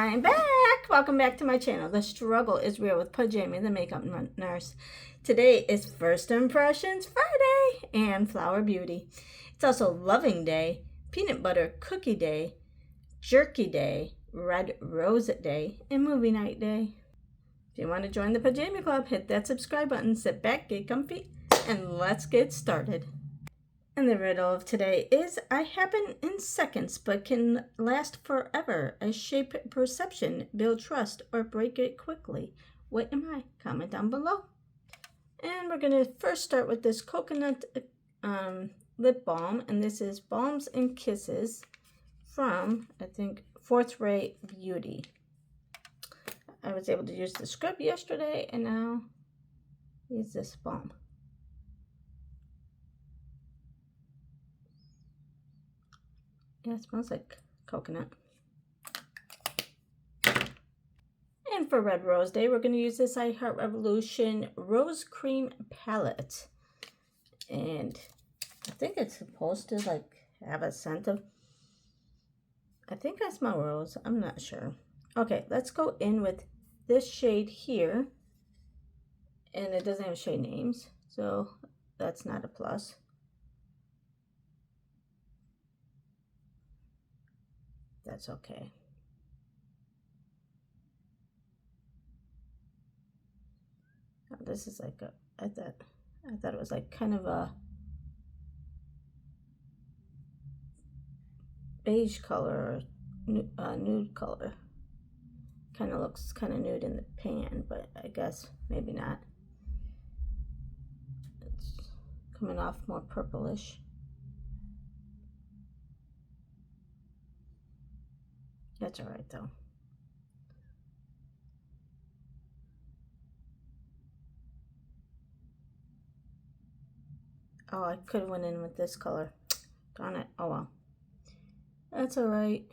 I'm back! Welcome back to my channel. The struggle is real with Pajami, the makeup nurse. Today is First Impressions Friday and Flower Beauty. It's also Loving Day, Peanut Butter Cookie Day, Jerky Day, Red Rose Day, and Movie Night Day. If you want to join the Pajami Club, hit that subscribe button, sit back, get comfy, and let's get started. And the riddle of today is, I happen in seconds but can last forever. I shape perception, build trust, or break it quickly. What am I? Comment down below. And we're going to first start with this coconut lip balm. And this is Balms and Kisses from, I think, Fourth Ray Beauty. I was able to use the scrub yesterday and now use this balm. Yeah, it smells like coconut. And for Red Rose Day, we're going to use this I Heart Revolution Rose Cream Palette. And I think it's supposed to like have a scent of, I think I smell rose. I'm not sure. Okay, let's go in with this shade here. And it doesn't have shade names, so that's not a plus. That's okay. Oh, this is like a, I thought it was like kind of a beige color or nude color. Kind of looks kind of nude in the pan, but I guess maybe not. It's coming off more purplish. That's all right though. Oh, I could have went in with this color. Darn it. Oh well. That's all right.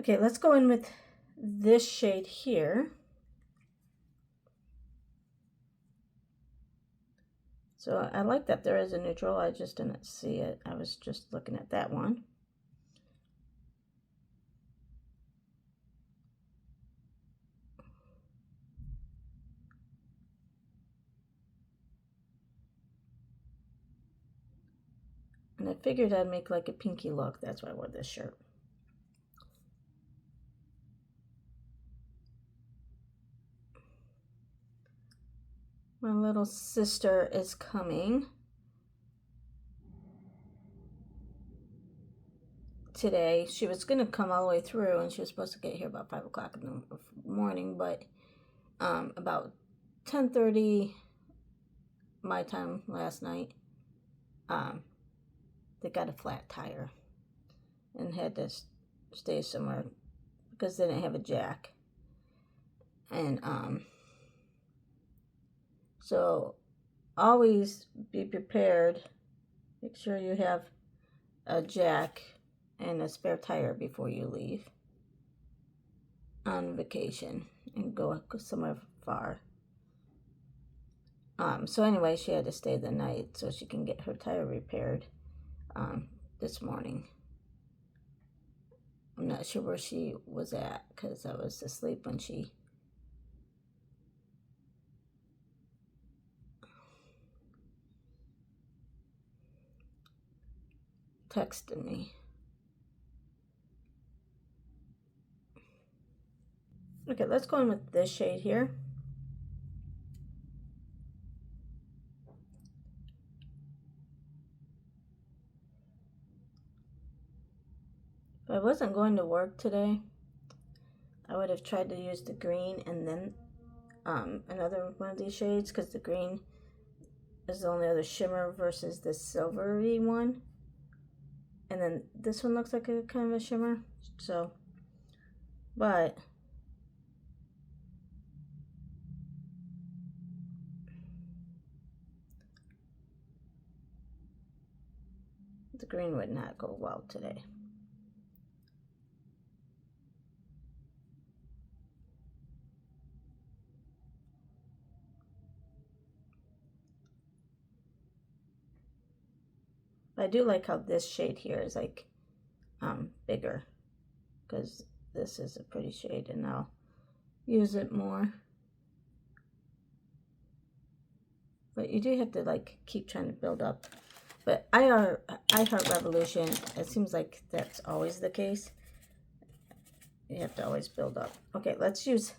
Okay, let's go in with this shade here. So I like that there is a neutral. I just didn't see it. I was just looking at that one. And I figured I'd make like a pinky look. That's why I wore this shirt. My little sister is coming today. She was going to come all the way through and she was supposed to get here about 5 o'clock in the morning, but about 10:30 my time last night, they got a flat tire and had to stay somewhere because they didn't have a jack. And so always be prepared. Make sure you have a jack and a spare tire before you leave on vacation and go somewhere far. So anyway, she had to stay the night so she can get her tire repaired this morning. I'm not sure where she was at because I was asleep when she texted me. Okay, let's go in with this shade here. If I wasn't going to work today, I would have tried to use the green and then another one of these shades, because the green is the only other shimmer versus the silvery one. And then this one looks like a kind of a shimmer. So but the green would not go well today. But I do like how this shade here is like bigger, because this is a pretty shade and I'll use it more. But you do have to like keep trying to build up. But I Heart Revolution, it seems like that's always the case. You have to always build up. Okay, let's use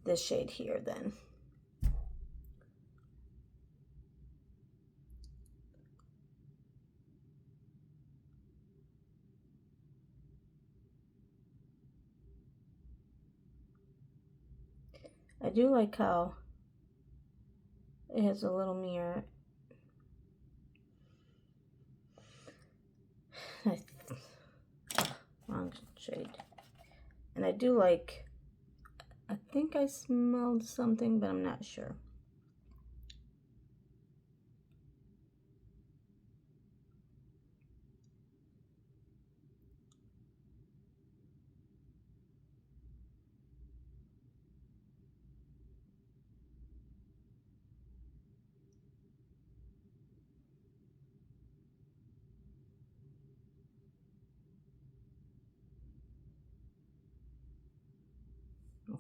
this shade here then. I do like how it has a little mirror. Wrong shade. And I do like, I think I smelled something, but I'm not sure.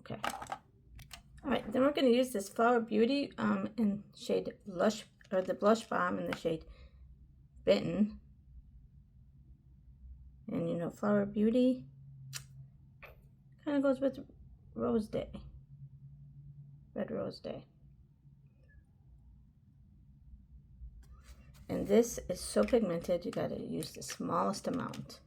Okay. All right, then we're going to use this Flower Beauty in shade Blush, or the Blush Balm in the shade Bitten. And you know, Flower Beauty kind of goes with Rose Day, Red Rose Day. And this is so pigmented, you got to use the smallest amount.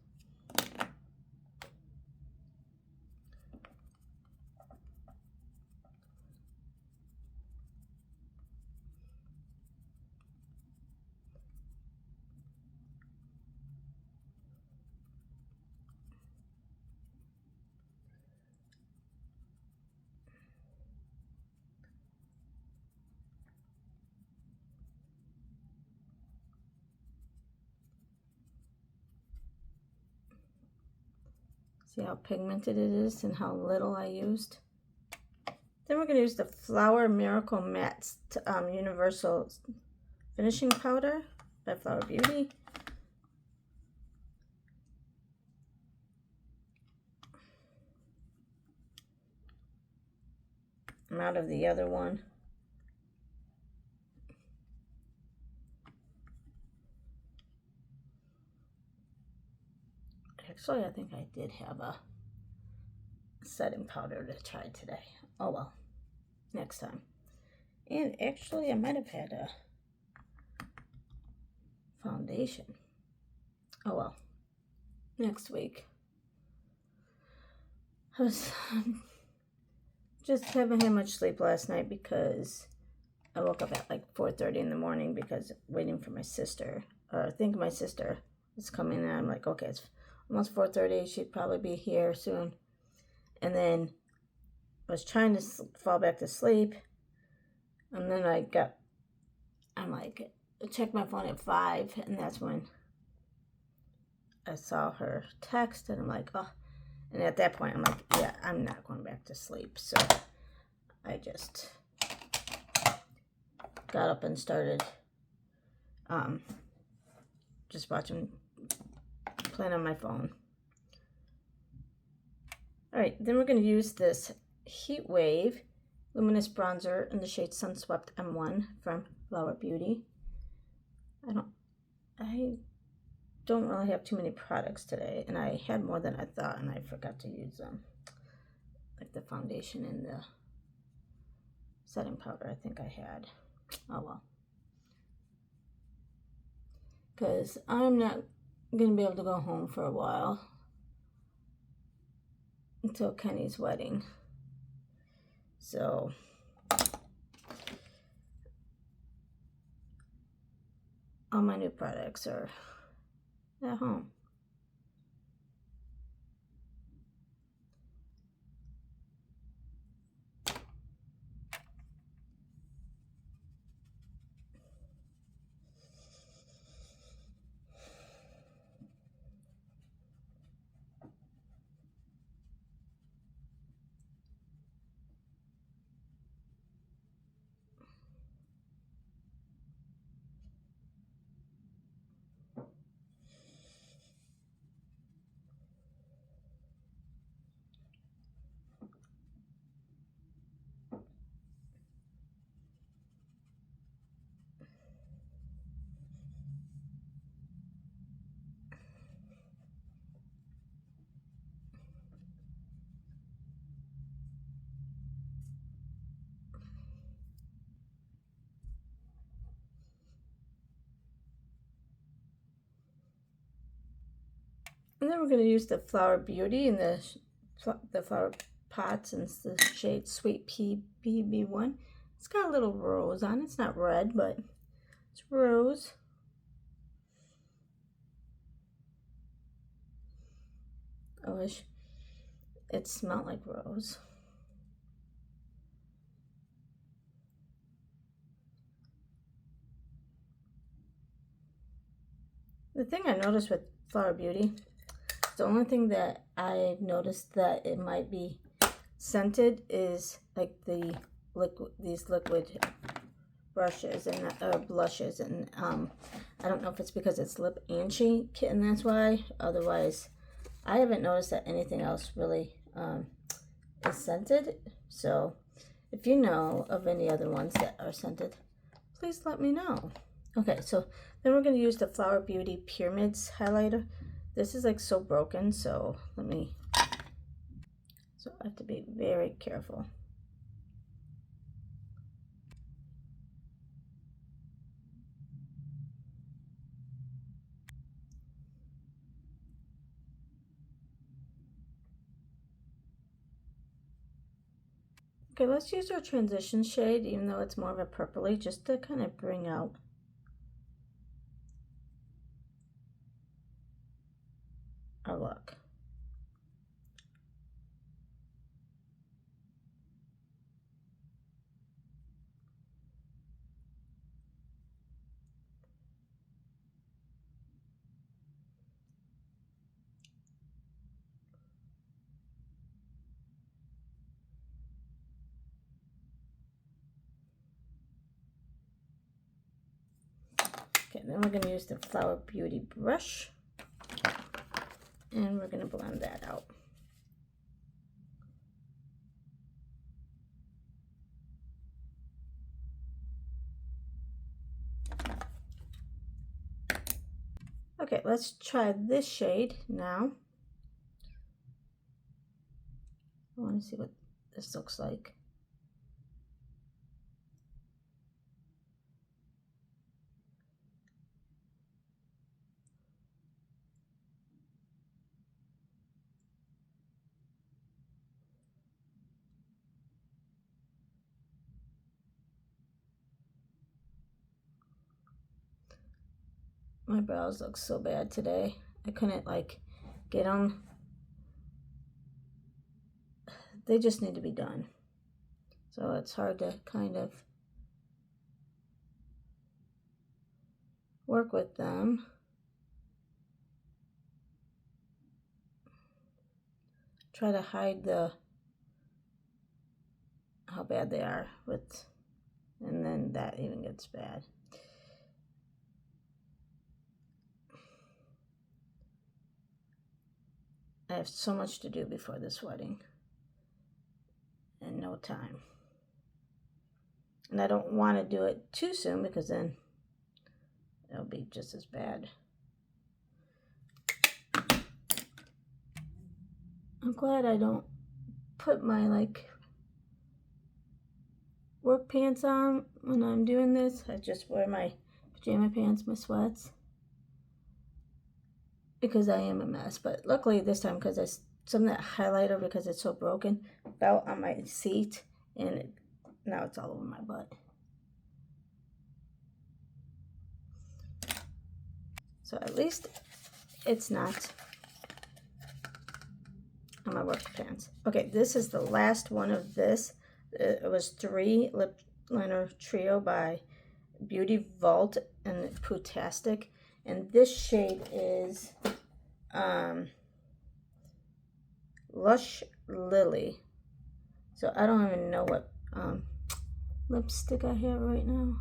See how pigmented it is and how little I used? Then we're going to use the Flower Miracle Matte Universal Finishing Powder by Flower Beauty. I'm out of the other one. Actually, I think I did have a setting powder to try today. Oh well, next time. And actually, I might have had a foundation. Oh well, next week. I was just haven't had much sleep last night because I woke up at like 4:30 in the morning because waiting for my sister, or I think my sister is coming, and I'm like, okay, it's almost 4:30. She'd probably be here soon. And then I was trying to fall back to sleep, and then I'm like, I checked my phone at 5, and that's when I saw her text, and I'm like, oh. And at that point, I'm like, yeah, I'm not going back to sleep. So I just got up and started just playing on my phone. All right, then we're going to use this Heat Wave Luminous Bronzer in the shade Sunswept M1 from Flower Beauty. I don't really have too many products today, and I had more than I thought, and I forgot to use them. Like the foundation and the setting powder I think I had. Oh well. Because I'm not going to be able to go home for a while until Kenny's wedding. So all my new products are at home. And then we're going to use the Flower Beauty in the flower pots and the shade Sweet Pea BB1. It's got a little rose on it. It's not red, but it's rose. I wish it smelled like rose. The thing I noticed with Flower Beauty, the only thing that I noticed that it might be scented is like the these liquid brushes and blushes, and I don't know if it's because it's lip and cheek and that's why. Otherwise, I haven't noticed that anything else really is scented. So if you know of any other ones that are scented, please let me know. Okay, so then we're going to use the Flower Beauty Pyramids highlighter. This is like so broken, so I have to be very careful. Okay, let's use our transition shade, even though it's more of a purpley, just to kind of bring out our look. Okay, then we're going to use the Flower Beauty brush, and we're going to blend that out. Okay, let's try this shade now. I want to see what this looks like. My brows look so bad today. I couldn't like get them. They just need to be done. So it's hard to kind of work with them. Try to hide how bad they are with, and then that even gets bad. I have so much to do before this wedding and no time. And I don't want to do it too soon because then it'll be just as bad. I'm glad I don't put my work pants on when I'm doing this. I just wear my pajama pants, my sweats, because I am a mess. But luckily this time, because some of that highlighter, because it's so broken, fell on my seat, and now it's all over my butt. So at least it's not on my work pants. Okay, this is the last one of this. It was 3 lip liner trio by Beauty Vault and Pootastic, and this shade is Lush Lily. So I don't even know what lipstick I have right now.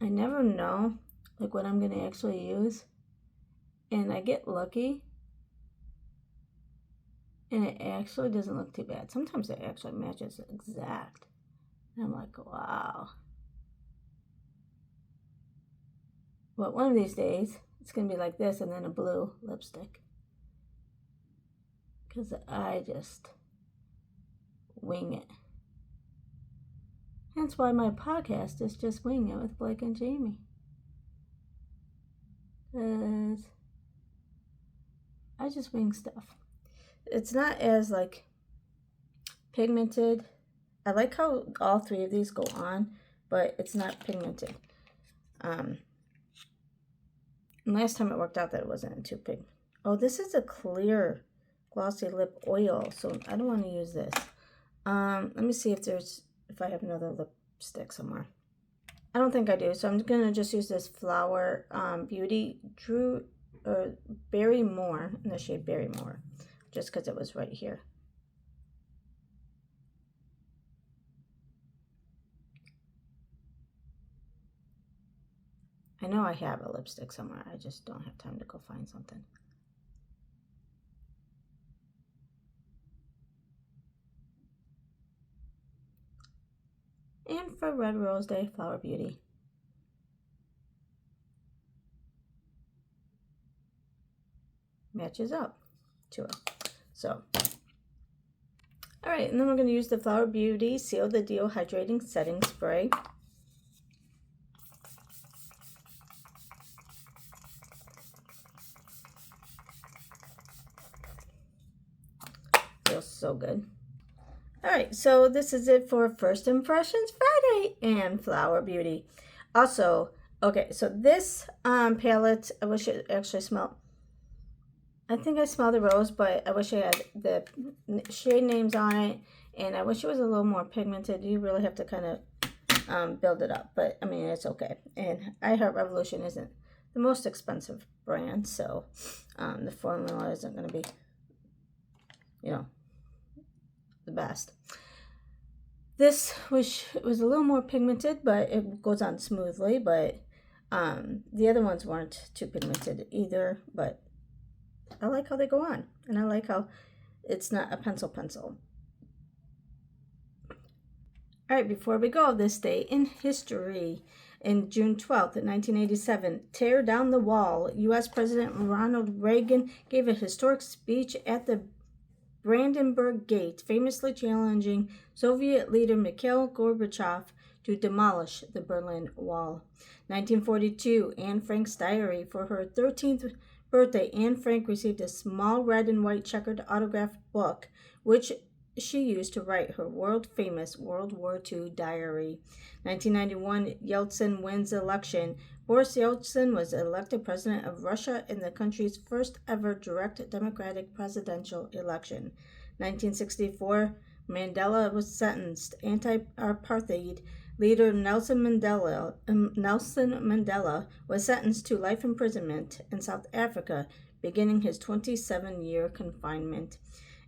I never know what I'm gonna actually use, and I get lucky, and it actually doesn't look too bad. Sometimes it actually matches exact, and I'm like, wow. But one of these days it's gonna be like this and then a blue lipstick, because I just wing it. Hence why my podcast is just Winging It with Blake and Jamie. Because I just wing stuff. It's not as like pigmented. I like how all three of these go on, but it's not pigmented. And last time it worked out that it wasn't too pig. Oh, this is a clear glossy lip oil, so I don't want to use this. Let me see if I have another lipstick somewhere. I don't think I do, so I'm gonna just use this Flower Beauty Berry More in the shade Berry More, just because it was right here. I know I have a lipstick somewhere. I just don't have time to go find something. And for Red Rose Day, Flower Beauty. Matches up to it. So, all right, and then we're going to use the Flower Beauty Seal the Deal Hydrating Setting Spray. Feels so good. All right, so this is it for First Impressions Friday and Flower Beauty. Also, okay, so this palette, I wish it actually smelled. I think I smell the rose, but I wish I had the shade names on it, and I wish it was a little more pigmented. You really have to kind of build it up, but I mean, it's okay. And I Heart Revolution isn't the most expensive brand, so the formula isn't going to be, you know, the best. This was a little more pigmented, but it goes on smoothly, but the other ones weren't too pigmented either, but I like how they go on, and I like how it's not a pencil. All right, before we go, this day in history. In June 12th, 1987, Tear Down the Wall, U.S. President Ronald Reagan gave a historic speech at the Brandenburg Gate, famously challenging Soviet leader Mikhail Gorbachev to demolish the Berlin Wall. 1942, Anne Frank's diary. For her 13th birthday, Anne Frank received a small red and white checkered autographed book, which she used to write her world-famous World War II diary. 1991, Yeltsin wins election. Boris Yeltsin was elected president of Russia in the country's first ever direct democratic presidential election. 1964, Mandela was sentenced. Anti-apartheid leader Nelson Mandela was sentenced to life imprisonment in South Africa, beginning his 27-year confinement.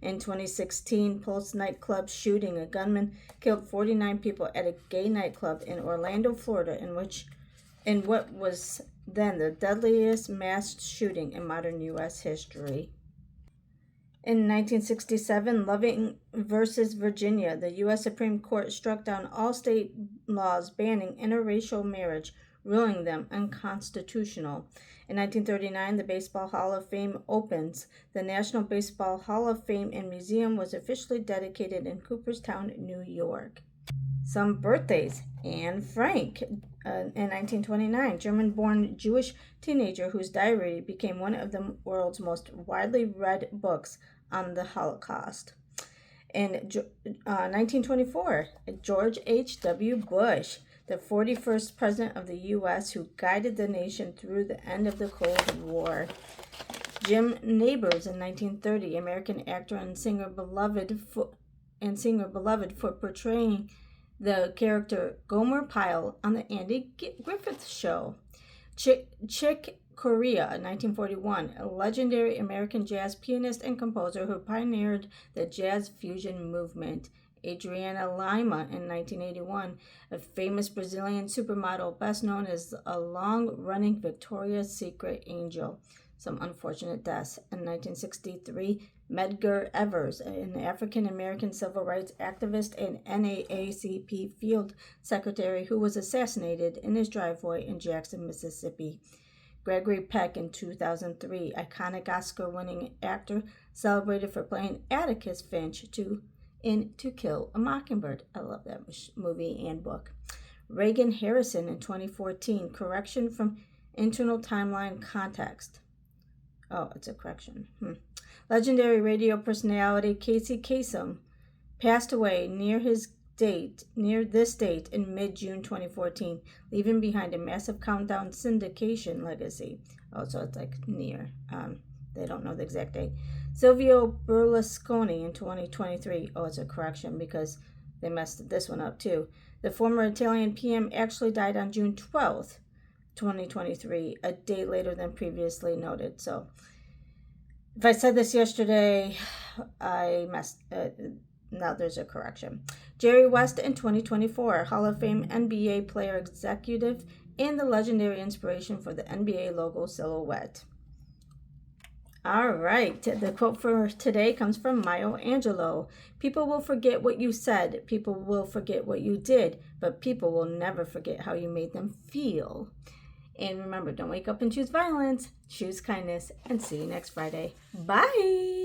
In 2016, Pulse nightclub shooting. A gunman killed 49 people at a gay nightclub in Orlando, Florida, in what was then the deadliest mass shooting in modern U.S. history. In 1967, Loving versus Virginia, the U.S. Supreme Court struck down all state laws banning interracial marriage, ruling them unconstitutional. In 1939, the Baseball Hall of Fame opens. The National Baseball Hall of Fame and Museum was officially dedicated in Cooperstown, New York. Some birthdays. Anne Frank, in 1929, German-born Jewish teenager whose diary became one of the world's most widely read books on the Holocaust. In 1924, George H.W. Bush, the 41st president of the U.S. who guided the nation through the end of the Cold War. Jim Nabors in 1930, American actor and singer beloved for portraying the character Gomer Pyle on the Andy Griffith Show. Chick Corea, 1941, a legendary American jazz pianist and composer who pioneered the jazz fusion movement. Adriana Lima in 1981, a famous Brazilian supermodel best known as a long-running Victoria's Secret angel. Some unfortunate deaths. In 1963, Medgar Evers, an African-American civil rights activist and NAACP field secretary who was assassinated in his driveway in Jackson, Mississippi. Gregory Peck in 2003, iconic Oscar-winning actor celebrated for playing Atticus Finch in To Kill a Mockingbird. I love that movie and book. Reagan Harrison in 2014, correction from internal timeline context. Oh, it's a correction. Legendary radio personality Casey Kasem passed away near this date in mid-June 2014, leaving behind a massive countdown syndication legacy. Oh, so it's like near. They don't know the exact date. Silvio Berlusconi in 2023. Oh, it's a correction because they messed this one up too. The former Italian PM actually died on June 12th, 2023, a day later than previously noted. So if I said this yesterday, I messed. Now there's a correction. Jerry West in 2024, Hall of Fame NBA player executive and the legendary inspiration for the NBA logo silhouette. All right, the quote for today comes from Maya Angelou. People will forget what you said, people will forget what you did, but people will never forget how you made them feel. And remember, don't wake up and choose violence, choose kindness, and see you next Friday. Bye!